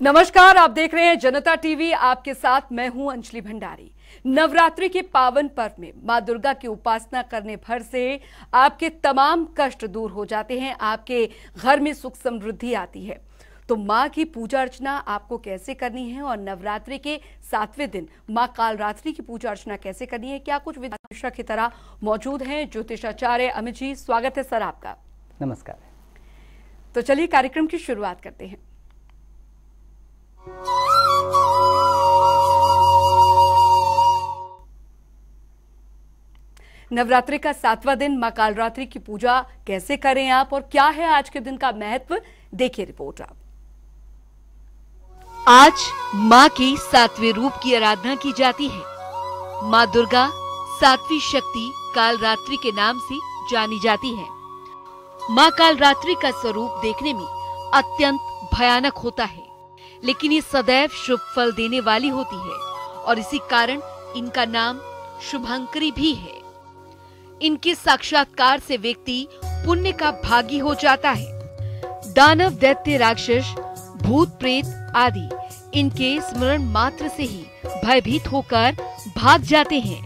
नमस्कार, आप देख रहे हैं जनता टीवी। आपके साथ मैं हूं अंजलि भंडारी। नवरात्रि के पावन पर्व में मां दुर्गा की उपासना करने भर से आपके तमाम कष्ट दूर हो जाते हैं, आपके घर में सुख समृद्धि आती है। तो मां की पूजा अर्चना आपको कैसे करनी है और नवरात्रि के 7वें दिन मां कालरात्रि की पूजा अर्चना कैसे करनी है, क्या कुछ विधिशा की तरह मौजूद हैं ज्योतिषाचार्य अमित जी। स्वागत है सर आपका। नमस्कार। तो चलिए कार्यक्रम की शुरुआत करते हैं। नवरात्रि का 7वां दिन मां कालरात्रि की पूजा कैसे करें आप और क्या है आज के दिन का महत्व, देखिए रिपोर्ट आप। आज मां के 7वें रूप की आराधना की जाती है। मां दुर्गा 7वीं शक्ति कालरात्रि के नाम से जानी जाती है। मां कालरात्रि का स्वरूप देखने में अत्यंत भयानक होता है, लेकिन ये सदैव शुभ फल देने वाली होती है और इसी कारण इनका नाम शुभंकरी भी है। इनके साक्षात्कार से व्यक्ति पुण्य का भागी हो जाता है। दानव, दैत्य, राक्षस, भूत प्रेत आदि इनके स्मरण मात्र से ही भयभीत होकर भाग जाते हैं।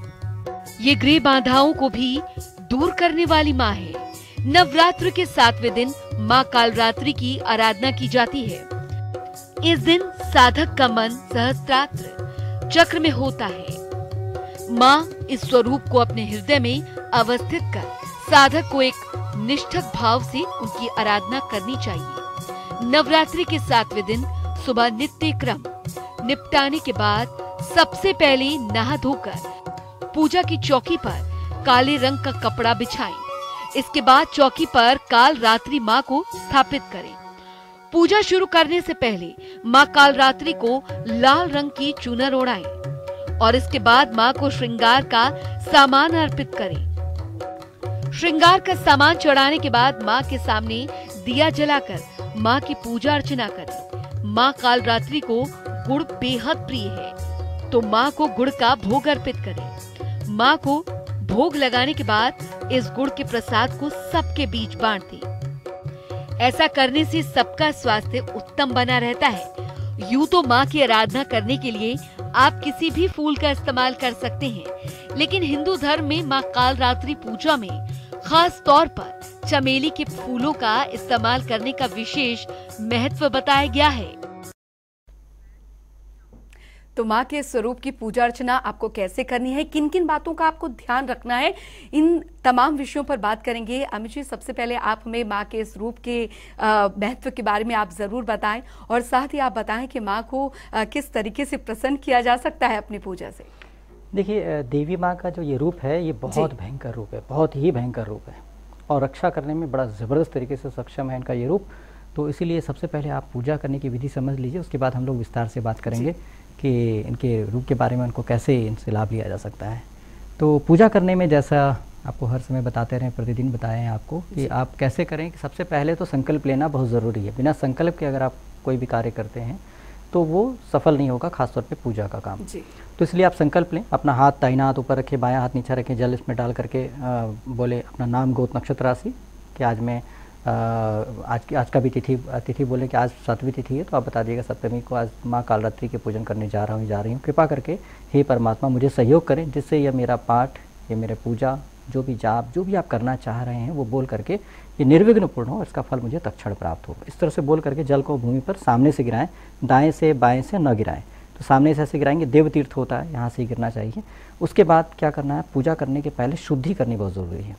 ये गृह बाधाओं को भी दूर करने वाली मां है। नवरात्र के 7वें दिन मां कालरात्रि की आराधना की जाती है। इस दिन साधक का मन सहस्त्रात्र चक्र में होता है। मां इस स्वरूप को अपने हृदय में अवस्थित कर साधक को एक निष्ठक भाव से उनकी आराधना करनी चाहिए। नवरात्रि के 7वें दिन सुबह नित्य क्रम निपटाने के बाद सबसे पहले नहा धोकर पूजा की चौकी पर काले रंग का कपड़ा बिछाएं। इसके बाद चौकी पर कालरात्रि मां को स्थापित करें। पूजा शुरू करने से पहले मां कालरात्रि को लाल रंग की चूनर ओढ़ाएं और इसके बाद मां को श्रृंगार का सामान अर्पित करें। श्रृंगार का सामान चढ़ाने के बाद मां के सामने दिया जलाकर मां की पूजा अर्चना करें। मां कालरात्रि को गुड़ बेहद प्रिय है, तो मां को गुड़ का भोग अर्पित करें। मां को भोग लगाने के बाद इस गुड़ के प्रसाद को सबके बीच बांट दें। ऐसा करने से सबका स्वास्थ्य उत्तम बना रहता है। यूं तो मां की आराधना करने के लिए आप किसी भी फूल का इस्तेमाल कर सकते हैं, लेकिन हिंदू धर्म में मां कालरात्रि पूजा में खास तौर पर चमेली के फूलों का इस्तेमाल करने का विशेष महत्व बताया गया है। तो मां के स्वरूप की पूजा अर्चना आपको कैसे करनी है, किन किन बातों का आपको ध्यान रखना है, इन तमाम विषयों पर बात करेंगे। अमित जी, सबसे पहले आप हमें मां के स्वरूप के महत्व के बारे में आप जरूर बताएं और साथ ही आप बताएं कि मां को किस तरीके से प्रसन्न किया जा सकता है अपनी पूजा से। देखिए, देवी माँ का जो ये रूप है ये बहुत भयंकर रूप है, बहुत ही भयंकर रूप है और रक्षा करने में बड़ा ज़बरदस्त तरीके से सक्षम है इनका ये रूप। तो इसीलिए सबसे पहले आप पूजा करने की विधि समझ लीजिए, उसके बाद हम लोग विस्तार से बात करेंगे कि इनके रूप के बारे में उनको कैसे इनसे लाभ लिया जा सकता है। तो पूजा करने में जैसा आपको हर समय बताते रहें, प्रतिदिन बताएं आपको कि आप कैसे करें कि सबसे पहले तो संकल्प लेना बहुत ज़रूरी है। बिना संकल्प के अगर आप कोई भी कार्य करते हैं तो वो सफल नहीं होगा, खासतौर पे पूजा का काम जी। तो इसलिए आप संकल्प लें, अपना हाथ दाहिना हाथ ऊपर रखें, बायां हाथ नीचे रखें, जल इसमें डाल करके बोले अपना नाम, गोत्र, नक्षत्र, राशि कि आज मैं आज का भी तिथि बोले कि आज 7वीं तिथि है, तो आप बता दिएगा 7वीं को आज माँ कालरात्रि की पूजन करने जा रही हूँ। कृपा करके हे परमात्मा मुझे सहयोग करें जिससे यह मेरा पाठ, ये मेरे पूजा, जो भी जाप, जो भी आप करना चाह रहे हैं वो बोल करके ये निर्विघ्न पूर्ण हो, इसका फल मुझे तत्क्षण प्राप्त हो। इस तरह से बोल करके जल को भूमि पर सामने से गिराएं, दाएं से बाएं से न गिराएं। तो सामने से ऐसे गिराएंगे, देव तीर्थ होता है, यहाँ से ही गिरना चाहिए। उसके बाद क्या करना है, पूजा करने के पहले शुद्धि करनी बहुत ज़रूरी है।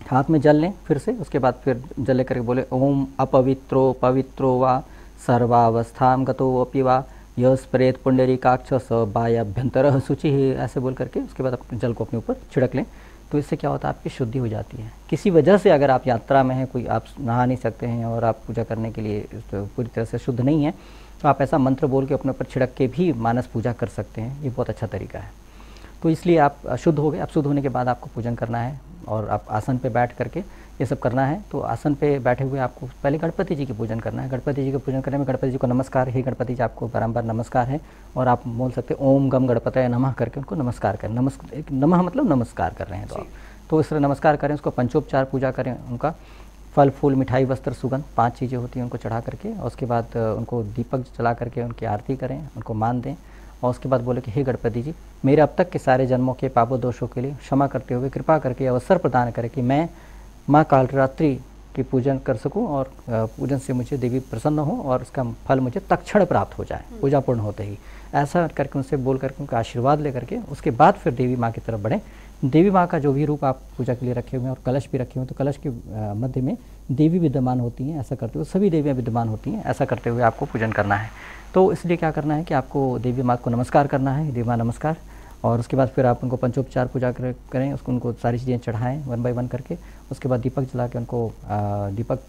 हाथ में जल लें फिर से, उसके बाद फिर जल लेकर के बोले ओम अपवित्रो पवित्रो वा सर्वावस्थां गतोऽपि वा यस्प्रेत पुंडरीकाक्ष स बाह्याभ्यंतरः शुचिः, ऐसे बोल करके उसके बाद अपने जल को अपने ऊपर छिड़क लें। तो इससे क्या होता है, आपकी शुद्धि हो जाती है। किसी वजह से अगर आप यात्रा में हैं, कोई आप नहा नहीं सकते हैं और आप पूजा करने के लिए तो पूरी तरह से शुद्ध नहीं है, तो आप ऐसा मंत्र बोल के अपने ऊपर छिड़क के भी मानस पूजा कर सकते हैं। ये बहुत अच्छा तरीका है। तो इसलिए आप शुद्ध हो गए। अब शुद्ध होने के बाद आपको पूजन करना है और आप आसन पे बैठ करके ये सब करना है। तो आसन पे बैठे हुए आपको पहले गणपति जी की पूजन करना है। गणपति जी की पूजन करने में गणपति जी को नमस्कार, हे गणपति जी आपको बारंबार नमस्कार है और आप बोल सकते हैं ओम गम गणपतये नमः करके उनको नमस्कार करें। नमः मतलब नमस्कार कर रहे हैं तो इस तरह नमस्कार करें, उसको पंचोपचार पूजा करें उनका। फल फूल मिठाई वस्त्र सुगंध 5 चीज़ें होती हैं, उनको चढ़ा करके और उसके बाद उनको दीपक जला करके उनकी आरती करें, उनको मान दें और उसके बाद बोले कि हे गणपति जी, मेरे अब तक के सारे जन्मों के पापों दोषों के लिए क्षमा करते हुए कृपा करके अवसर प्रदान करें कि मैं माँ कालरात्रि की पूजन कर सकूं और पूजन से मुझे देवी प्रसन्न हो और उसका फल मुझे तत्क्षण प्राप्त हो जाए, पूजा पूर्ण होते ही। ऐसा करके उनसे बोल करके उनका आशीर्वाद ले करके उसके बाद फिर देवी माँ की तरफ बढ़ें। देवी माँ का जो भी रूप आप पूजा के लिए रखे हुए हैं और कलश भी रखे हुए हैं, तो कलश के मध्य में देवी विद्यमान होती हैं। ऐसा करते हुए सभी देवियाँ विद्यमान होती हैं, ऐसा करते हुए आपको पूजन करना है। तो इसलिए क्या करना है कि आपको देवी माँ को नमस्कार करना है, देवी माँ नमस्कार, और उसके बाद फिर आप उनको पंचोपचार पूजा करें, उसको उनको सारी चीज़ें चढ़ाएं 1 बाय 1 करके। उसके बाद दीपक जला के उनको दीपक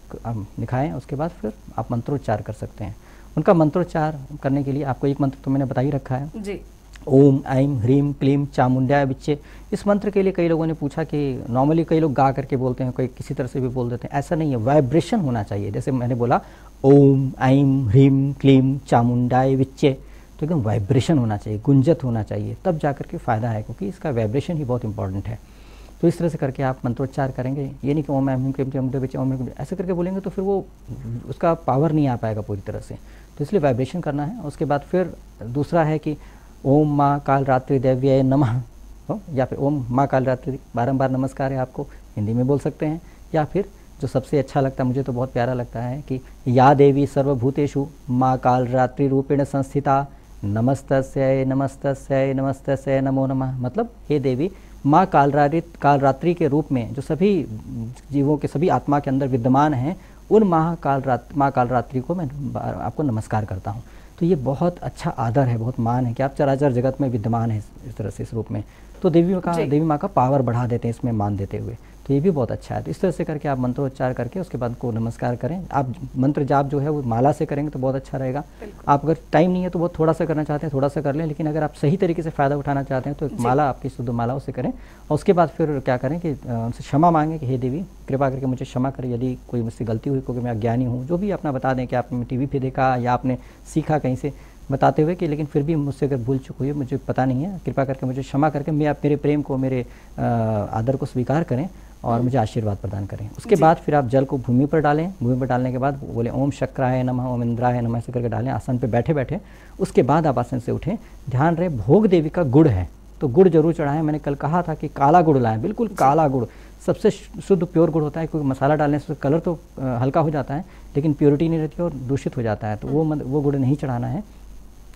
दिखाएं। उसके बाद फिर आप मंत्रोच्चार कर सकते हैं। उनका मंत्रोच्चार करने के लिए आपको एक मंत्र तो मैंने बता ही रखा है जी। ओम ऐं ह्रीं क्लीं चामुंडाय विच्चे। इस मंत्र के लिए कई लोगों ने पूछा कि नॉर्मली कई लोग गा करके बोलते हैं, कोई किसी तरह से भी बोल देते हैं, ऐसा नहीं है, वाइब्रेशन होना चाहिए। जैसे मैंने बोला ओम ऐं ह्रीं क्लीं चामुंडाय विच्चे, तो एकदम वाइब्रेशन होना चाहिए, गुंजत होना चाहिए, तब जाकर के फ़ायदा है, क्योंकि इसका वाइब्रेशन ही बहुत इंपॉर्टेंट है। तो इस तरह से करके आप मंत्रोच्चार करेंगे। ये नहीं कि ओम ऐं ह्रीं क्लीं चामुंडाय विच्चे ओम ऐसे करके बोलेंगे तो फिर वो उसका पावर नहीं आ पाएगा पूरी तरह से। तो इसलिए वाइब्रेशन करना है। उसके बाद फिर दूसरा है कि ओम माँ कालरात्रि देव्याय नमः, या फिर ओम माँ कालरात्रि, बारंबार नमस्कार है, आपको हिंदी में बोल सकते हैं। या फिर जो सबसे अच्छा लगता है, मुझे तो बहुत प्यारा लगता है कि या देवी सर्वभूतेषु माँ कालरात्रि रूपेण संस्थिता नमस्तस्यै नमस्तस्यै नमस्तस्यै नमो नमः। मतलब हे देवी माँ कालरात्रि के रूप में जो सभी जीवों के, सभी आत्मा के अंदर विद्यमान हैं, उन माँ कालरात्रि को मैं आपको नमस्कार करता हूँ। तो ये बहुत अच्छा आदर है, बहुत मान है कि आप चराचर जगत में विद्यमान हैं इस तरह से, इस रूप में। तो देवी माँ का पावर बढ़ा देते हैं इसमें मान देते हुए, तो ये भी बहुत अच्छा है। तो इस तरह से करके आप मंत्रोच्चार करके उसके बाद को नमस्कार करें। आप मंत्र जाप जो है वो माला से करेंगे तो बहुत अच्छा रहेगा। आप अगर टाइम नहीं है तो बहुत थोड़ा सा करना चाहते हैं थोड़ा सा कर लें, लेकिन अगर आप सही तरीके से फ़ायदा उठाना चाहते हैं तो एक माला, आपकी शुद्ध माला, उसे करें। और उसके बाद फिर क्या करें कि उनसे क्षमा मांगें कि हे देवी कृपा करके मुझे क्षमा करें यदि कोई मुझसे गलती हुई, क्योंकि मैं अज्ञानी हूँ। जो भी अपना बता दें कि आपने टीवी पे देखा या आपने सीखा कहीं से, बताते हुए कि लेकिन फिर भी मुझसे अगर भूल चुक हुई है, मुझे पता नहीं है, कृपा करके मुझे क्षमा करके मेरे प्रेम को, मेरे आदर को स्वीकार करें और मुझे आशीर्वाद प्रदान करें। उसके बाद फिर आप जल को भूमि पर डालें। भूमि पर डालने के बाद बोले ओम शक्राय नमः ओम इंद्राय नमः, ऐसे करके डालें आसन पे बैठे बैठे। उसके बाद आप आसन से उठें। ध्यान रहे भोग देवी का गुड़ है, तो गुड़ जरूर चढ़ाएं। मैंने कल कहा था कि काला गुड़ लाएं, बिल्कुल काला गुड़, सबसे शुद्ध प्योर गुड़ होता है, क्योंकि मसाला डालने से कलर तो हल्का हो जाता है लेकिन प्योरिटी नहीं रहती और दूषित हो जाता है, तो वो गुड़ नहीं चढ़ाना है।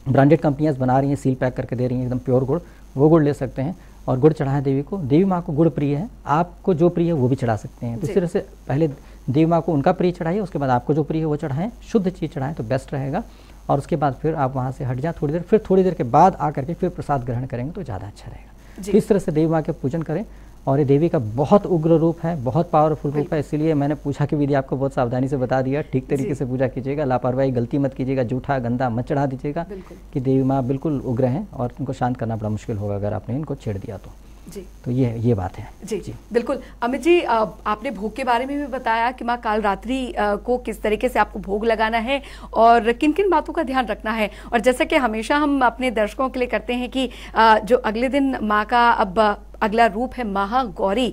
ब्रांडेड कंपनियां बना रही हैं, सील पैक करके दे रही हैं एकदम प्योर गुड़, वो गुड़ ले सकते हैं और गुड़ चढ़ाएं देवी को। देवी माँ को गुड़ प्रिय है, आपको जो प्रिय है वो भी चढ़ा सकते हैं। तो इस तरह से पहले देवी माँ को उनका प्रिय चढ़ाइए, उसके बाद आपको जो प्रिय है वो चढ़ाएं, शुद्ध चीज़ चढ़ाएं तो बेस्ट रहेगा। और उसके बाद फिर आप वहाँ से हट जाएं थोड़ी देर, फिर थोड़ी देर के बाद आकर के फिर प्रसाद ग्रहण करेंगे तो ज़्यादा अच्छा रहेगा। तो इस तरह से देवी माँ के पूजन करें। और ये देवी का बहुत उग्र रूप है, बहुत पावरफुल रूप है, इसीलिए मैंने पूजा की विधि आपको बहुत सावधानी से बता दिया। ठीक तरीके से पूजा कीजिएगा, लापरवाही गलती मत कीजिएगा, जूठा गंदा मत चढ़ा दीजिएगा कि देवी माँ बिल्कुल उग्र हैं और इनको शांत करना बड़ा मुश्किल होगा अगर आपने इनको छेड़ दिया तो। जी, तो ये बात है। जी बिल्कुल। अमित जी, आपने भोग के बारे में भी बताया कि माँ कालरात्रि को किस तरीके से आपको भोग लगाना है और किन किन बातों का ध्यान रखना है। और जैसा कि हमेशा हम अपने दर्शकों के लिए करते हैं कि जो अगले दिन माँ का अब अगला रूप है महागौरी,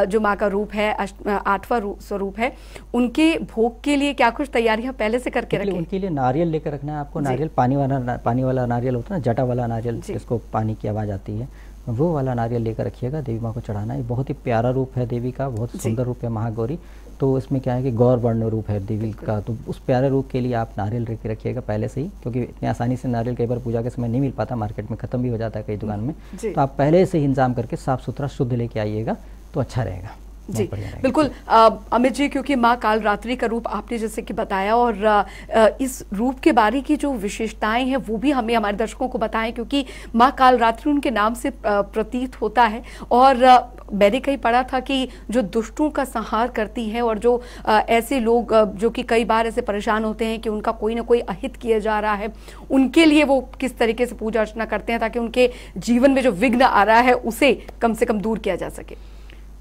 जो माँ का रूप है 8वां स्वरूप है, उनके भोग के लिए क्या कुछ तैयारियां पहले से करके रखें? उनके लिए नारियल लेकर रखना है आपको। नारियल पानी वाला नारियल होता है ना, जटा वाला नारियल, जिसको पानी की आवाज़ आती है, वो वाला नारियल लेकर रखिएगा। देवी माँ को चढ़ाना है। बहुत ही प्यारा रूप है देवी का, बहुत सुंदर रूप है महागौरी। तो इसमें क्या है कि गौर वर्ण रूप है देवी का, तो उस प्यारे रूप के लिए आप नारियल लेकर रखिएगा पहले से ही, क्योंकि इतनी आसानी से नारियल कई बार पूजा के समय नहीं मिल पाता, मार्केट में ख़त्म भी हो जाता है कई दुकान में। तो आप पहले से ही इंतजाम करके साफ़ सुथरा शुद्ध लेके आइएगा तो अच्छा रहेगा। जी बिल्कुल अमित जी, क्योंकि माँ कालरात्रि का रूप आपने जैसे कि बताया और इस रूप के बारे की जो विशेषताएं हैं वो भी हमें हमारे दर्शकों को बताएं, क्योंकि माँ कालरात्रि उनके नाम से प्रतीत होता है। और मैंने कहीं पढ़ा था कि जो दुष्टों का संहार करती है और जो ऐसे लोग जो कि कई बार ऐसे परेशान होते हैं कि उनका कोई ना कोई अहित किया जा रहा है, उनके लिए वो किस तरीके से पूजा अर्चना करते हैं ताकि उनके जीवन में जो विघ्न आ रहा है उसे कम से कम दूर किया जा सके।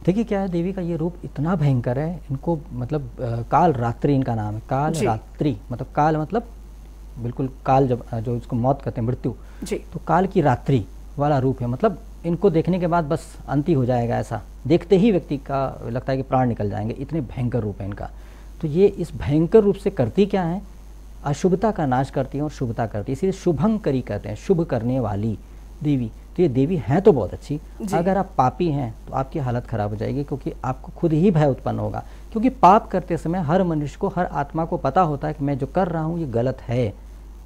देखिए क्या है, देवी का ये रूप इतना भयंकर है, इनको मतलब काल रात्रि इनका नाम है। काल रात्रि मतलब काल मतलब बिल्कुल काल, जब जो इसको मौत कहते हैं, मृत्यु, तो काल की रात्रि वाला रूप है। मतलब इनको देखने के बाद बस अंत ही हो जाएगा, ऐसा देखते ही व्यक्ति का लगता है कि प्राण निकल जाएंगे, इतने भयंकर रूप है इनका। तो ये इस भयंकर रूप से करती क्या है, अशुभता का नाश करती है और शुभता करती है, इसलिए शुभंकरी कहते हैं, शुभ करने वाली देवी। तो ये देवी हैं तो बहुत अच्छी, अगर आप पापी हैं तो आपकी हालत खराब हो जाएगी, क्योंकि आपको खुद ही भय उत्पन्न होगा। क्योंकि पाप करते समय हर मनुष्य को, हर आत्मा को पता होता है कि मैं जो कर रहा हूँ ये गलत है,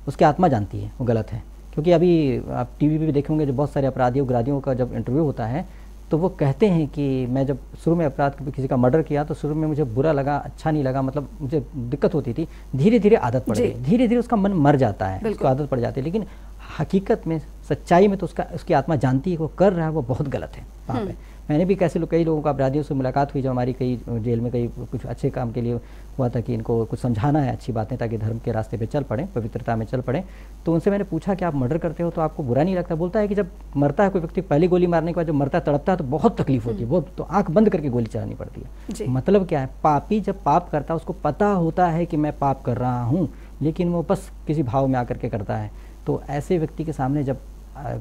उसकी आत्मा जानती है वो गलत है। क्योंकि अभी आप टीवी पे भी देखेंगे जो बहुत सारे अपराधियों अपराधियों का जब इंटरव्यू होता है तो वो कहते हैं कि मैं जब शुरू में अपराध किसी का मर्डर किया तो शुरू में मुझे बुरा लगा, अच्छा नहीं लगा, मतलब मुझे दिक्कत होती थी, धीरे धीरे आदत पड़ गई, धीरे धीरे उसका मन मर जाता है, उसको आदत पड़ जाती है। लेकिन हकीकत में, सच्चाई में तो उसकी आत्मा जानती है वो कर रहा है वो बहुत गलत है, पाप है। मैंने भी कई लोगों को, अपराधियों से मुलाकात हुई, जो हमारी कई जेल में कई कुछ अच्छे काम के लिए हुआ था कि इनको कुछ समझाना है अच्छी बातें ताकि धर्म के रास्ते पे चल पड़े, पवित्रता में चल पड़े। तो उनसे मैंने पूछा कि आप मर्डर करते हो तो आपको बुरा नहीं लगता? बोलता है कि जब मरता है कोई व्यक्ति, पहली गोली मारने के बाद जब मरता है, तड़पता है तो बहुत तकलीफ होती है, बहुत, तो आंख बंद करके गोली चलानी पड़ती है। मतलब क्या है, पापी जब पाप करता है उसको पता होता है कि मैं पाप कर रहा हूँ, लेकिन वो बस किसी भाव में आकर के करता है। तो ऐसे व्यक्ति के सामने जब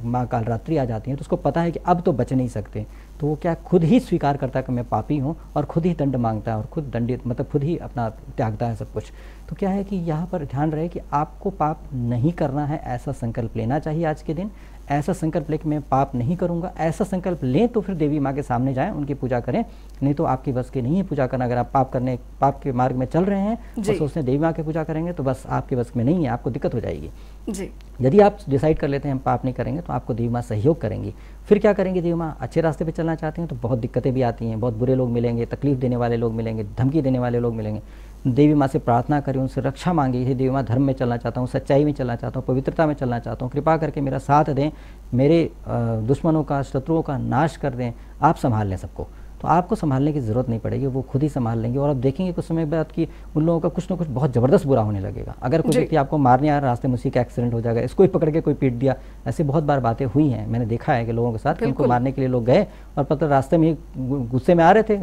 माँ कालरात्रि आ जाती है तो उसको पता है कि अब तो बच नहीं सकते, तो वो क्या खुद ही स्वीकार करता है कि मैं पापी हूँ और खुद ही दंड मांगता है और खुद दंडित, मतलब खुद ही अपना त्यागता है सब कुछ। तो क्या है कि यहाँ पर ध्यान रहे कि आपको पाप नहीं करना है, ऐसा संकल्प लेना चाहिए आज के दिन। ऐसा संकल्प ले कि मैं पाप नहीं करूँगा, ऐसा संकल्प लें तो फिर देवी माँ के सामने जाएं, उनकी पूजा करें। नहीं तो आपकी बस की नहीं है पूजा करना। अगर आप पाप के मार्ग में चल रहे हैं और सोचते हैं देवी माँ की पूजा करेंगे तो बस आपके बस में नहीं है, आपको दिक्कत हो जाएगी जी। यदि आप डिसाइड कर लेते हैं हम पाप नहीं करेंगे तो आपको देवी माँ सहयोग करेंगी। फिर क्या करेंगे, देवी माँ अच्छे रास्ते पे चलना चाहते हैं तो बहुत दिक्कतें भी आती हैं, बहुत बुरे लोग मिलेंगे, तकलीफ देने वाले लोग मिलेंगे, धमकी देने वाले लोग मिलेंगे। देवी माँ से प्रार्थना करें, उनसे रक्षा मांगी, हे देवी माँ धर्म में चलना चाहता हूँ, सच्चाई में चलना चाहता हूँ, पवित्रता में चलना चाहता हूँ, कृपा करके मेरा साथ दें, मेरे दुश्मनों का, शत्रुओं का नाश कर दें, आप संभाल लें सबको। तो आपको संभालने की ज़रूरत नहीं पड़ेगी, वो खुद ही संभाल लेंगे। और आप देखेंगे कुछ समय बाद कि उन लोगों का कुछ ना कुछ बहुत ज़बरदस्त बुरा होने लगेगा। अगर कोई व्यक्ति आपको मारने आ रहा, रास्ते में उसी का एक्सीडेंट हो जाएगा, इसको ही पकड़ के कोई पीट दिया, ऐसे बहुत बार बातें हुई हैं, मैंने देखा है कि लोगों के साथ कि उनको मारने के लिए लोग गए और पता रास्ते में गुस्से में आ रहे थे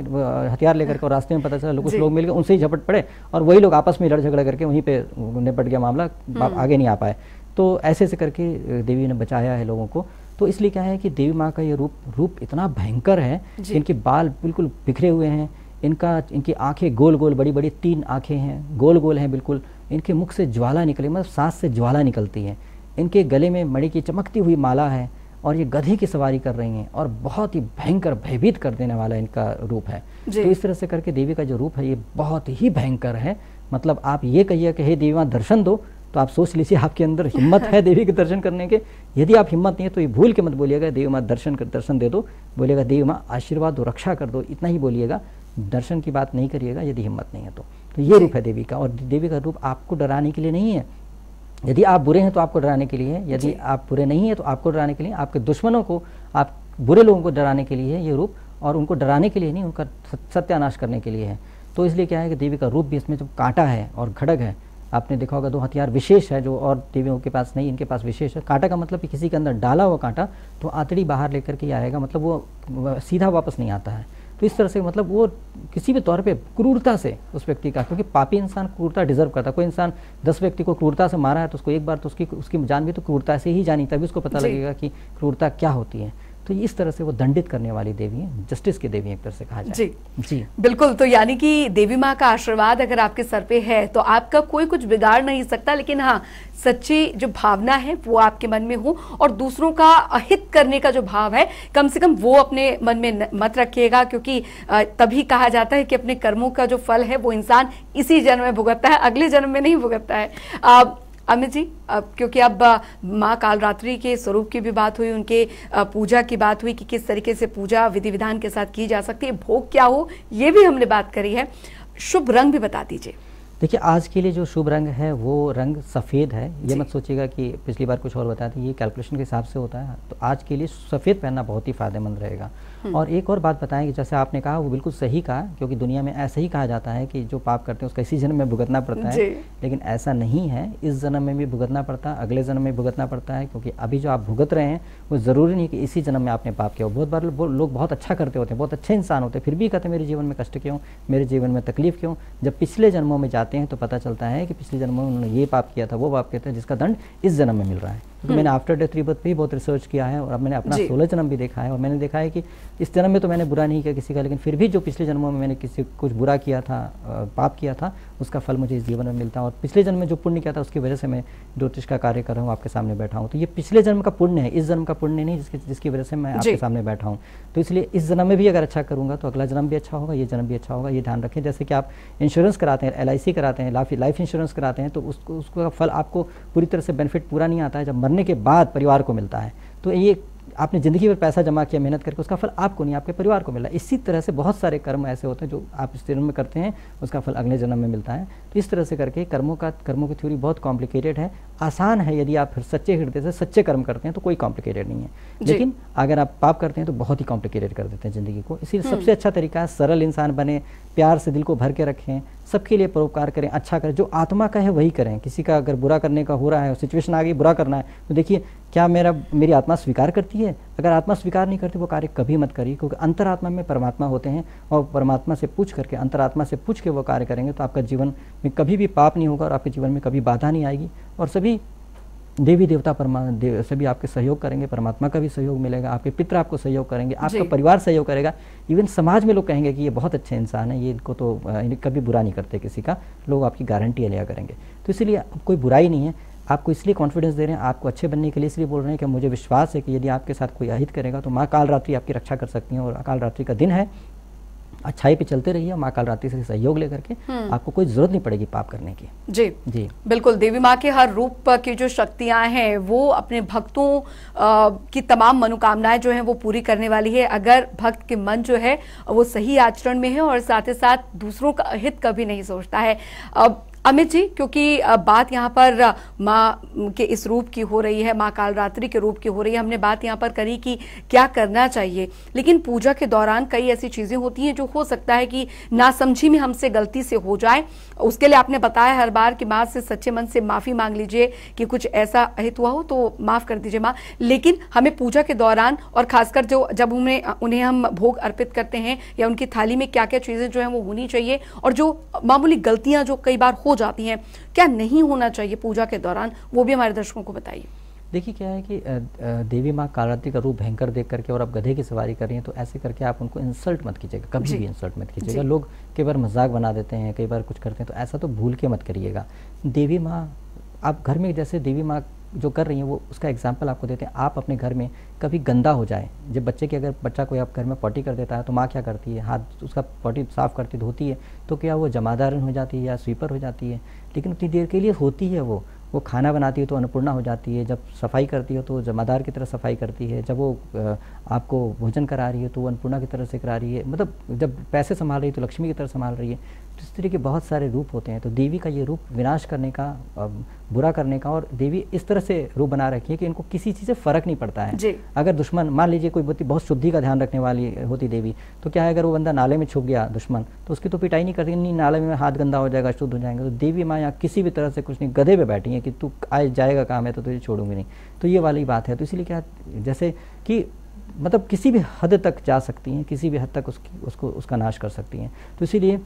हथियार लेकर के, और रास्ते में पता चला कुछ लोग मिल गए, उनसे ही झपट पड़े और वही लोग आपस में लड़ झगड़ा करके वहीं पर निपट गया मामला, आगे नहीं आ पाए। तो ऐसे ऐसे करके देवी ने बचाया है लोगों को। तो इसलिए क्या है कि देवी माँ का ये रूप इतना भयंकर है कि इनके बाल बिल्कुल बिखरे हुए हैं, इनकी आंखें गोल गोल बड़ी बड़ी 3 आंखें हैं, गोल गोल हैं बिल्कुल, इनके मुख से ज्वाला निकले, मतलब सांस से ज्वाला निकलती है, इनके गले में मणि की चमकती हुई माला है और ये गधे की सवारी कर रही हैं और बहुत ही भयंकर भयभीत कर देने वाला इनका रूप है। तो इस तरह से करके देवी का जो रूप है ये बहुत ही भयंकर है। मतलब आप ये कहिए कि हे देवी माँ दर्शन दो, तो आप सोच लीजिए आपके अंदर हिम्मत है देवी के दर्शन करने के। यदि आप हिम्मत नहीं है तो ये भूल के मत बोलिएगा देवी माँ दर्शन दे दो, बोलिएगा देवी माँ आशीर्वाद दो, रक्षा कर दो, इतना ही बोलिएगा, दर्शन की बात नहीं करिएगा यदि हिम्मत नहीं है तो ये रूप है देवी का। और देवी का रूप आपको डराने के लिए नहीं है। यदि आप बुरे हैं तो आपको डराने के लिए है, यदि आप बुरे नहीं है तो आपको डराने के लिए, आपके दुश्मनों को, आप बुरे लोगों को डराने के लिए है ये रूप, और उनको डराने के लिए नहीं, उनका सत्यानाश करने के लिए है। तो इसलिए क्या है कि देवी का रूप भी इसमें जो कांटा है और खड़ग है, आपने देखा होगा 2 हथियार विशेष है जो और देवियों के पास नहीं, इनके पास विशेष है। कांटा का मतलब कि किसी के अंदर डाला हुआ कांटा तो आंतड़ी बाहर लेकर के आएगा, मतलब वो सीधा वापस नहीं आता है। तो इस तरह से मतलब वो किसी भी तौर पे क्रूरता से उस व्यक्ति का, क्योंकि पापी इंसान क्रूरता डिजर्व करता है। कोई इंसान 10 व्यक्ति को क्रूरता से मारा है तो उसको एक बार तो उसकी जान भी तो क्रूरता से ही जानी, तभी उसको पता लगेगा कि क्रूरता क्या होती है। तो इस तरह से वो दंडित करने वाली देवी है, जस्टिस की देवी एक तरह से कहा जाए। जी बिल्कुल। तो यानी कि देवी माँ का आशीर्वाद अगर आपके सर पे है तो आपका कोई कुछ बिगाड़ नहीं सकता, लेकिन हाँ सच्ची जो भावना है वो आपके मन में हो और दूसरों का अहित करने का जो भाव है कम से कम वो अपने मन में मत रखिएगा, क्योंकि तभी कहा जाता है कि अपने कर्मों का जो फल है वो इंसान इसी जन्म में भुगतता है, अगले जन्म में नहीं भुगतता है। अमित जी, क्योंकि अब माँ कालरात्रि के स्वरूप की भी बात हुई, उनके पूजा की बात हुई कि किस तरीके से पूजा विधि विधान के साथ की जा सकती है, भोग क्या हो ये भी हमने बात करी है, शुभ रंग भी बता दीजिए। देखिए आज के लिए जो शुभ रंग है वो रंग सफ़ेद है। ये मत सोचिएगा कि पिछली बार कुछ और बताया था, ये कैलकुलेशन के हिसाब से होता है। तो आज के लिए सफ़ेद पहनना बहुत ही फ़ायदेमंद रहेगा। और एक और बात बताएं कि जैसे आपने कहा वो बिल्कुल सही कहा, क्योंकि दुनिया में ऐसा ही कहा जाता है कि जो पाप करते हैं उसका इसी जन्म में भुगतना पड़ता है, लेकिन ऐसा नहीं है। इस जन्म में भी भुगतना पड़ता है, अगले जन्म में भुगतना पड़ता है, क्योंकि अभी जो आप भुगत रहे हैं वो ज़रूरी नहीं कि इसी जन्म में आपने पाप किया हो। बहुत बार लोग बहुत अच्छा करते होते हैं, बहुत अच्छे इंसान होते हैं, फिर भी कहते हैं मेरे जीवन में कष्ट क्यों, मेरे जीवन में तकलीफ क्यों। जब पिछले जन्मों में जाते हैं तो पता चलता है कि पिछले जन्मों में उन्होंने ये पाप किया था, वो पाप किया था, जिसका दंड इस जन्म में मिल रहा है। क्योंकि मैंने आफ्टर डेथ रीबर्थ पे भी बहुत रिसर्च किया है, और अब मैंने अपना 16 जन्म भी देखा है, और मैंने देखा है कि इस जन्म में तो मैंने बुरा नहीं किया किसी का, लेकिन फिर भी जो पिछले जन्मों में मैंने किसी कुछ बुरा किया था, पाप किया था, उसका फल मुझे इस जीवन में मिलता है। और पिछले जन्म में जो पुण्य किया था उसकी वजह से मैं ज्योतिष का कार्य कर रहा हूँ, आपके सामने बैठा हूँ। तो ये पिछले जन्म का पुण्य है, इस जन्म का पुण्य नहीं, जिसकी वजह से मैं आपके सामने बैठा हूँ। तो इसलिए इस जन्म में भी अगर अच्छा करूँगा तो अगला जन्म भी अच्छा होगा, ये जन्म भी अच्छा होगा। ये ध्यान रखें, जैसे कि आप इंश्योरेंस कराते हैं, LIC कराते हैं, लाइफ इंश्योरेंस कराते हैं, तो उसका फल आपको पूरी तरह से बेनिफिट पूरा नहीं आता है, जब मरने के बाद परिवार को मिलता है। तो ये आपने ज़िंदगी में पैसा जमा किया, मेहनत करके, उसका फल आपको नहीं, आपके परिवार को मिला। इसी तरह से बहुत सारे कर्म ऐसे होते हैं जो आप इस जन्म में करते हैं, उसका फल अगले जन्म में मिलता है। तो इस तरह से करके कर्मों की थ्योरी बहुत कॉम्प्लिकेटेड है। आसान है यदि आप सच्चे हृदय से सच्चे कर्म करते हैं तो कोई कॉम्प्लिकेटेड नहीं है, लेकिन अगर आप पाप करते हैं तो बहुत ही कॉम्प्लिकेटेड कर देते हैं ज़िंदगी को। इसीलिए सबसे अच्छा तरीका है सरल इंसान बने, प्यार से दिल को भर के रखें, सबके लिए परोपकार करें, अच्छा करें, जो आत्मा का है वही करें। किसी का अगर बुरा करने का हो रहा है, सिचुएशन आ गई बुरा करना है, तो देखिए क्या मेरी आत्मा स्वीकार करती है? अगर आत्मा स्वीकार नहीं करती वो कार्य कभी मत करिए, क्योंकि अंतरात्मा में परमात्मा होते हैं, और परमात्मा से पूछ करके, अंतरात्मा से पूछ के वो कार्य करेंगे तो आपका जीवन में कभी भी पाप नहीं होगा, और आपके जीवन में कभी बाधा नहीं आएगी, और सभी देवी देवता सभी आपके सहयोग करेंगे, परमात्मा का भी सहयोग मिलेगा, आपके पितर आपको सहयोग करेंगे, आपका परिवार सहयोग करेगा। इवन समाज में लोग कहेंगे कि ये बहुत अच्छे इंसान है, ये इनको तो कभी बुरा नहीं करते किसी का, लोग आपकी गारंटी लिया करेंगे। तो इसलिए कोई बुराई नहीं है, आपको इसलिए कॉन्फिडेंस दे रहे हैं, आपको अच्छे बनने के लिए इसलिए बोल रहे हैं कि मुझे विश्वास है कि यदि आपके साथ कोई अहित करेगा तो माँ कालरात्रि आपकी रक्षा कर सकती हैं, और कालरात्रि का दिन है, अच्छाई पे चलते रहिए, माँ कालरात्रि से सहयोग लेकर के आपको कोई जरूरत नहीं पड़ेगी पाप करने की। जी जी बिल्कुल, देवी माँ के हर रूप की जो शक्तियां हैं वो अपने भक्तों की तमाम मनोकामनाएं जो हैं वो पूरी करने वाली है, अगर भक्त के मन जो है वो सही आचरण में है और साथ ही साथ दूसरों का हित कभी नहीं सोचता है। अमित जी, क्योंकि बात यहाँ पर माँ के इस रूप की हो रही है, माँ कालरात्रि के रूप की हो रही है, हमने बात यहाँ पर करी कि क्या करना चाहिए, लेकिन पूजा के दौरान कई ऐसी चीजें होती हैं जो हो सकता है कि नासमझी में हमसे गलती से हो जाए। उसके लिए आपने बताया हर बार कि माँ से सच्चे मन से माफी मांग लीजिए कि कुछ ऐसा अहित हुआ हो तो माफ कर दीजिए माँ, लेकिन हमें पूजा के दौरान और खासकर जब उन्हें हम भोग अर्पित करते हैं या उनकी थाली में क्या क्या चीजें जो है वो होनी चाहिए, और जो मामूली गलतियां जो कई बार हो जाती हैं, क्या नहीं होना चाहिए पूजा के दौरान, वो भी हमारे दर्शकों को बताइए। देखिए क्या है कि देवी माँ कालरात्रि का रूप भयंकर देख करके और आप गधे की सवारी कर रही हैं, तो ऐसे करके आप उनको इंसल्ट मत कीजिएगा, कभी भी इंसल्ट मत कीजिएगा। लोग कई बार मजाक बना देते हैं, कई बार कुछ करते हैं, तो ऐसा तो भूल के मत करिएगा। देवी माँ, आप घर में जैसे देवी माँ जो कर रही हैं वो उसका एग्जाम्पल आपको देते हैं। आप अपने घर में कभी गंदा हो जाए, जब अगर बच्चा कोई आप घर में पॉटी कर देता है तो माँ क्या करती है, हाथ उसका पॉटी साफ करती धोती है, तो क्या वो जमादारन हो जाती है या स्वीपर हो जाती है? लेकिन उतनी देर के लिए होती है। वो खाना बनाती है तो अन्नपूर्णा हो जाती है, जब सफाई करती है तो जमादार की तरह सफाई करती है, जब वो आपको भोजन करा रही है तो वो अन्नपूर्णा की तरह से करा रही है, मतलब जब पैसे संभाल रही है तो लक्ष्मी की तरह संभाल रही है। तो इस तरह के बहुत सारे रूप होते हैं। तो देवी का ये रूप विनाश करने का, बुरा करने का, और देवी इस तरह से रूप बना रखी है कि इनको किसी चीज़ से फर्क नहीं पड़ता है। अगर दुश्मन, मान लीजिए कोई बहुत शुद्धि का ध्यान रखने वाली होती देवी, तो क्या है अगर वो बंदा नाले में छुप गया दुश्मन, तो उसकी तो पिटाई नहीं करती, नहीं नाले में हाथ गंदा हो जाएगा, शुद्ध हो जाएगा। तो देवी माँ यहाँ किसी भी तरह से कुछ नहीं, गधे पे बैठी है कि तू आज जाएगा काम है तो तुझे छोड़ूंगी नहीं, तो ये वाली बात है। तो इसीलिए क्या, जैसे कि मतलब किसी भी हद तक जा सकती हैं, किसी भी हद तक उसका नाश कर सकती हैं। तो इसीलिए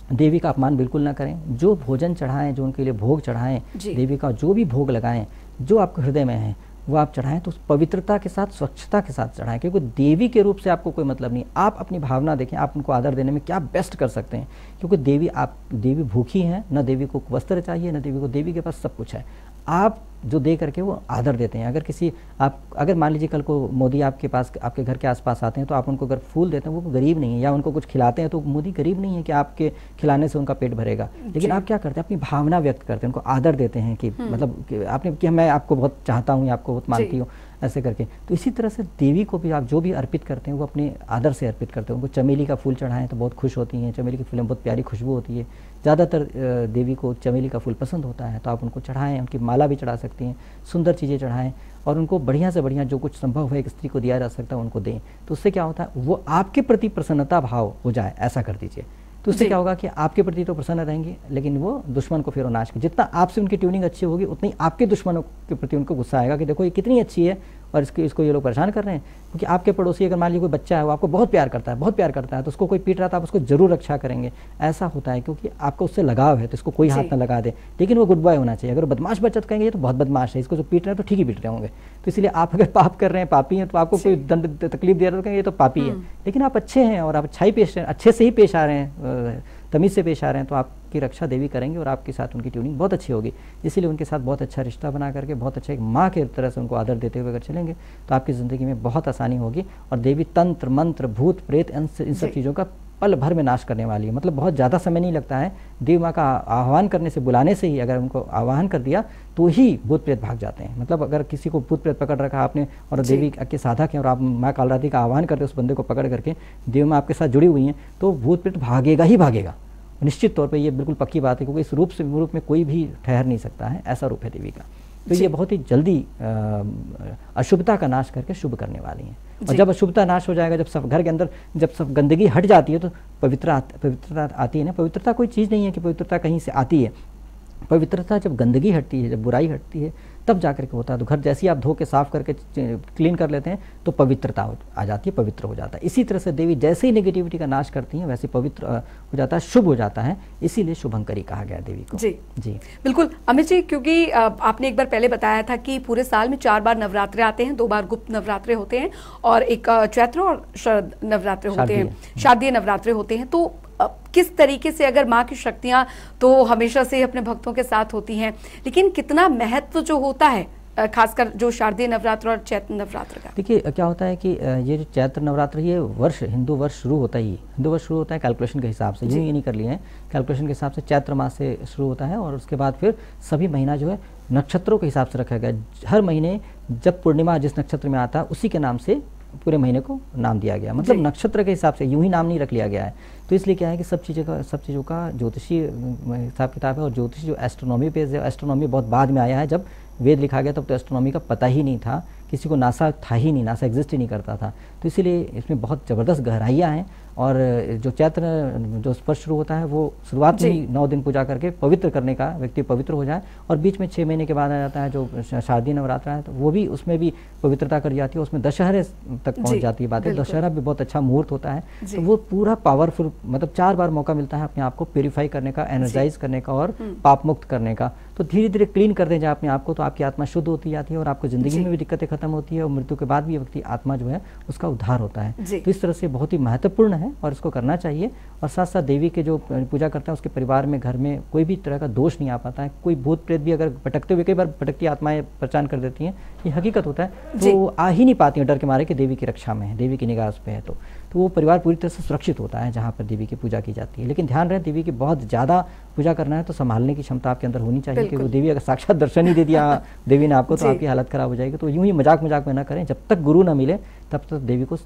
देवी का अपमान बिल्कुल ना करें। जो भोजन चढ़ाएं, जो उनके लिए भोग चढ़ाएं, देवी का जो भी भोग लगाएं, जो आपके हृदय में है वो आप चढ़ाएं, तो पवित्रता के साथ, स्वच्छता के साथ चढ़ाएं, क्योंकि देवी के रूप से आपको कोई मतलब नहीं। आप अपनी भावना देखें, आप उनको आदर देने में क्या बेस्ट कर सकते हैं, क्योंकि देवी भूखी हैं, न देवी को वस्त्र चाहिए, न देवी के पास सब कुछ है। आप जो दे करके वो आदर देते हैं। अगर मान लीजिए कल को मोदी आपके पास, आपके घर के आसपास आते हैं, तो आप उनको अगर फूल देते हैं, वो गरीब नहीं है, या उनको कुछ खिलाते हैं, तो मोदी गरीब नहीं है कि आपके खिलाने से उनका पेट भरेगा। लेकिन आप क्या करते हैं, अपनी भावना व्यक्त करते हैं, उनको आदर देते हैं कि मतलब कि मैं आपको बहुत चाहता हूँ, आपको बहुत मानती हूँ, ऐसे करके। तो इसी तरह से देवी को भी आप जो भी अर्पित करते हैं वो अपने आदर से अर्पित करते हैं। उनको चमेली का फूल चढ़ाएं तो बहुत खुश होती हैं। चमेली के फूल में बहुत प्यारी खुशबू होती है। ज़्यादातर देवी को चमेली का फूल पसंद होता है, तो आप उनको चढ़ाएं, उनकी माला भी चढ़ा सकती हैं, सुंदर चीज़ें चढ़ाएं, और उनको बढ़िया से बढ़िया जो कुछ संभव है एक स्त्री को दिया जा सकता है उनको दें। तो उससे क्या होता है, वो आपके प्रति प्रसन्नता भाव हो जाए, ऐसा कर दीजिए। तो उससे क्या होगा कि आपके प्रति तो प्रसन्न रहेंगे, लेकिन वो दुश्मन को फिर नाश कर, जितना आपसे उनकी ट्यूनिंग अच्छी होगी उतनी आपके दुश्मनों के प्रति उनको गुस्सा आएगा कि देखो ये कितनी अच्छी है, और इसको ये लोग परेशान कर रहे हैं। क्योंकि आपके पड़ोसी अगर मान लीजिए कोई बच्चा है वो आपको बहुत प्यार करता है, बहुत प्यार करता है, तो उसको कोई पीट रहा था आप उसको जरूर रक्षा करेंगे। ऐसा होता है क्योंकि आपको उससे लगाव है, तो इसको कोई हाथ ना लगा दे, लेकिन वो गुड बॉय होना चाहिए। अगर वो बदमाश बच्चा तो कहेंगे ये तो बहुत बदमाश है, इसको जो पीट रहे हैं तो ठीक ही पीट रहे होंगे। तो इसलिए आप अगर पाप कर रहे हैं, पापी हैं, तो आपको कोई दंड तकलीफ दे रहा है तो कहेंगे ये तो पापी है। लेकिन आप अच्छे हैं और आप अच्छे से ही पेश आ रहे हैं, तमीज़ से पेश आ रहे हैं, तो आपकी रक्षा देवी करेंगे और आपके साथ उनकी ट्यूनिंग बहुत अच्छी होगी। इसीलिए उनके साथ बहुत अच्छा रिश्ता बना करके, बहुत अच्छा एक माँ के तरह से उनको आदर देते हुए अगर चलेंगे तो आपकी ज़िंदगी में बहुत आसानी होगी। और देवी तंत्र मंत्र भूत प्रेत इन सब चीज़ों का पल भर में नाश करने वाली है। मतलब बहुत ज़्यादा समय नहीं लगता है। देवी माँ का आह्वान करने से, बुलाने से ही अगर उनको आह्वान कर दिया तो ही भूत प्रेत भाग जाते हैं। मतलब अगर किसी को भूत प्रेत पकड़ रखा आपने और देवी के साधक हैं और आप माँ कालरात्रि का आह्वान करते उस बंदे को पकड़ करके, देवी माँ आपके साथ जुड़ी हुई हैं, तो भूत प्रेत भागेगा ही भागेगा, निश्चित तौर पे। ये बिल्कुल पक्की बात है, क्योंकि इस रूप में कोई भी ठहर नहीं सकता है, ऐसा रूप है देवी का। तो ये बहुत ही जल्दी अशुभता का नाश करके शुभ करने वाली हैं। और जब अशुभता नाश हो जाएगा, जब सब घर के अंदर जब सब गंदगी हट जाती है तो पवित्रता आती है ना। पवित्रता कोई चीज़ नहीं है कि पवित्रता कहीं से आती है। पवित्रता जब गंदगी हटती है, जब बुराई हटती है, तब जाकर के होता है। तो घर जैसे ही आप धो के साफ करके क्लीन कर लेते हैं तो पवित्रता आ जाती है, पवित्र हो जाता है। इसी तरह से देवी जैसे ही नेगेटिविटी का नाश करती हैं वैसे पवित्र हो जाता है, शुभ हो जाता है। इसीलिए शुभंकरी कहा गया देवी को। जी जी बिल्कुल अमित जी, क्योंकि आपने एक बार पहले बताया था कि पूरे साल में 4 बार नवरात्रे आते हैं, 2 बार गुप्त नवरात्रे होते हैं और एक चैत्र और शरद नवरात्रे होते हैं, शारदीय नवरात्रे होते हैं। तो किस तरीके से, अगर माँ की शक्तियाँ तो हमेशा से अपने भक्तों के साथ होती हैं, लेकिन कितना महत्व जो होता है खासकर जो शारदीय नवरात्र और चैत्र नवरात्र का? देखिए क्या होता है कि ये जो चैत्र नवरात्र, ये वर्ष हिंदू वर्ष शुरू होता ही, हिंदू वर्ष शुरू होता है कैलकुलेशन के हिसाब से, ये नहीं कर लिए हैं, कैलकुलेशन के हिसाब से चैत्र मास से शुरू होता है। और उसके बाद फिर सभी महीना जो है नक्षत्रों के हिसाब से रखा गया। हर महीने जब पूर्णिमा जिस नक्षत्र में आता है उसी के नाम से पूरे महीने को नाम दिया गया। मतलब नक्षत्र के हिसाब से यूं ही नाम नहीं रख लिया गया है। तो इसलिए क्या है कि सब चीज़ों का ज्योतिषी हिसाब किताब है। और ज्योतिष जो एस्ट्रोनॉमी पे, एस्ट्रोनॉमी बहुत बाद में आया है। जब वेद लिखा गया तब तो एस्ट्रोनॉमी का पता ही नहीं था, किसी को नासा था ही नहीं, नासा एग्जिस्ट ही नहीं करता था। तो इसीलिए इसमें बहुत ज़बरदस्त गहराइयाँ हैं। और जो चैत्र जो स्पर्श शुरू होता है वो शुरुआत में ही 9 दिन पूजा करके पवित्र करने का, व्यक्ति पवित्र हो जाए। और बीच में 6 महीने के बाद आ जाता है जो शारदीय नवरात्र है, तो वो भी उसमें भी पवित्रता कर जाती है। उसमें दशहरे तक पहुंच जाती है बातें। दशहरा भी बहुत अच्छा मुहूर्त होता है। तो वो पूरा पावरफुल, मतलब 4 बार मौका मिलता है अपने आप को प्योरीफाई करने का, एनर्जाइज करने का और पाप मुक्त करने का। तो धीरे धीरे क्लीन कर दें अपने आप को, तो आपकी आत्मा शुद्ध होती जाती है और आपको जिंदगी में भी दिक्कतें खत्म होती है और मृत्यु के बाद भी व्यक्ति आत्मा जो है उसका उद्धार होता है। तो इस तरह से बहुत ही महत्वपूर्ण है और इसको करना चाहिए। और साथ साथ देवी के जो पूजा करता है उसके परिवार में, घर में कोई भी तरह का दोष नहीं आ पाता है। कोई भूत प्रेत भी अगर भटकते हुए, कई बार भटकती आत्माएं पहचान कर देती हैं, ये हकीकत होता है, तो आ ही नहीं पाती हैं डर के मारे कि देवी की रक्षा में है, देवी की निगाह उस पे है। तो वो परिवार पूरी तरह से सुरक्षित होता है जहाँ पर देवी की पूजा की जाती है। लेकिन ध्यान रहे, देवी की बहुत ज़्यादा पूजा करना है तो संभालने की क्षमता आपके अंदर होनी चाहिए। कि वो देवी अगर साक्षात दर्शन ही दे दिया देवी ने आपको तो आपकी हालत खराब हो जाएगी। तो यूं ही मजाक में ना करें, जब तक गुरु ना मिले तब तक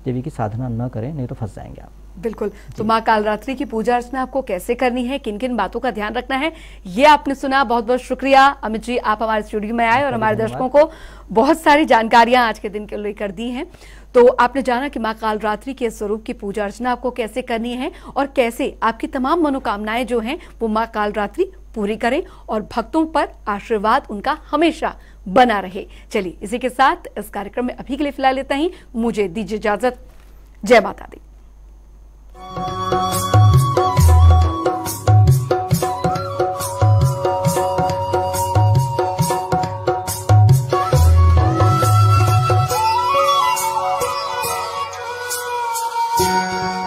देवी की साधना न करें, नहीं तो फंस जाएंगे आप। बिल्कुल। तो माँ कालरात्रि की पूजा अर्चना आपको कैसे करनी है, किन किन बातों का ध्यान रखना है, ये आपने सुना। बहुत बहुत शुक्रिया अमित जी, आप हमारे स्टूडियो में आए और हमारे दर्शकों को बहुत सारी जानकारियां आज के दिन के लेकर दी हैं। तो आपने जाना कि माँ कालरात्रि के स्वरूप की पूजा अर्चना आपको कैसे करनी है और कैसे आपकी तमाम मनोकामनाएं जो हैं वो माँ कालरात्रि पूरी करें और भक्तों पर आशीर्वाद उनका हमेशा बना रहे। चलिए इसी के साथ इस कार्यक्रम में अभी के लिए फिलहाल इतना ही। मुझे दीजिए इजाजत। जय माता दी। Yeah.